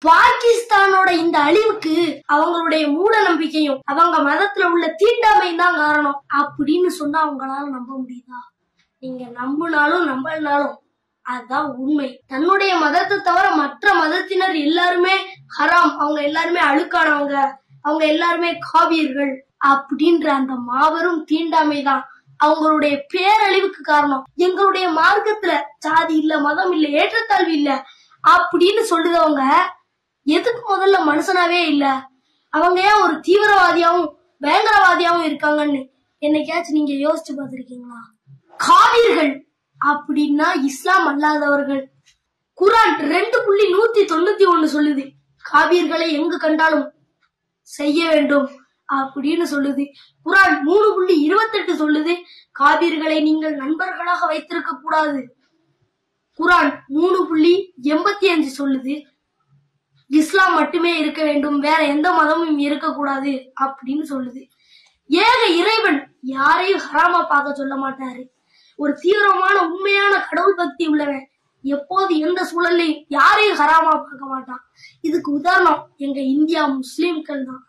பாகிஸ்தானோட இந்த அழிவுக்கு அவங்களுடைய மூட நம்பிக்கையும் அவங்க மதத்துல உள்ள தீண்டாமையும் தான் காரணம் அப்படின்னு சொன்னா அவங்களால நம்ப முடியுதா? நீங்க நம்பினாலும் நம்பலனாலும் அதுதான் உண்மை. தன்னுடைய மதத்தை தவிர மற்ற மதத்தினர் எல்லாருமே ஹராம், அவங்க எல்லாருமே அழுக்கானவங்க, அவங்க எல்லாருமே காவியர்கள் அப்படின்ற அந்த மாபெரும் தீண்டாமை தான் அவங்களுடைய பேரழிவுக்கு காரணம். எங்களுடைய மார்க்கத்துல ஜாதி இல்ல, மதம் இல்ல, ஏற்றத்தாழ்வு இல்ல அப்படின்னு சொல்லுதவங்க எதுக்கு முதல்ல மனுஷனாவே இல்ல? அவங்க ஏன் ஒரு தீவிரவாதியாவும் பயங்கரவாதியாவும் இருக்காங்கன்னு என்னைக்காச்சும் நீங்க யோசிச்சு பார்த்திருக்கீங்களா? காவிர்கள் அப்படின்னா இஸ்லாம் அல்லாதவர்கள். குர்ஆன் 2.191 சொல்லுது, காவிர்களை எங்கு கண்டாலும் செய்ய வேண்டும் அப்படின்னு சொல்லுது. குர்ஆன் 3.28 சொல்லுது, காவிர்களை நீங்கள் நண்பர்களாக வைத்திருக்க கூடாது. குர்ஆன் 3.85 சொல்லுது, இஸ்லாம் மட்டுமே இருக்க வேண்டும், வேற எந்த மதமும் இருக்கக்கூடாது அப்படின்னு சொல்லுது. ஏக இறைவன் யாரையும் ஹராமா பார்க்க சொல்ல மாட்டாரு. ஒரு தீவிரமான உண்மையான கடவுள் பக்தி உள்ளவன் எப்போது எந்த சூழலையும் யாரையும் ஹராமா பார்க்க மாட்டான். இதுக்கு உதாரணம் எங்க இந்தியா முஸ்லிம்கள் தான்.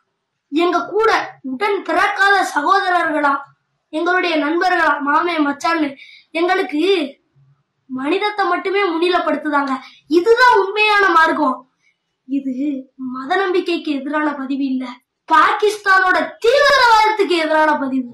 எங்க கூட உடன் பிறக்காத சகோதரர்களா, எங்களுடைய நண்பர்களா, மாமே மச்சான்னு எங்களுக்கு மனிதத்தை மட்டுமே முன்னிலைப்படுத்துதாங்க. இதுதான் உண்மையான மார்க்கம். இது மத நம்பிக்கைக்கு எதிரான பதிவு இல்ல, பாகிஸ்தானோட தீவிரவாதத்துக்கு எதிரான பதிவு.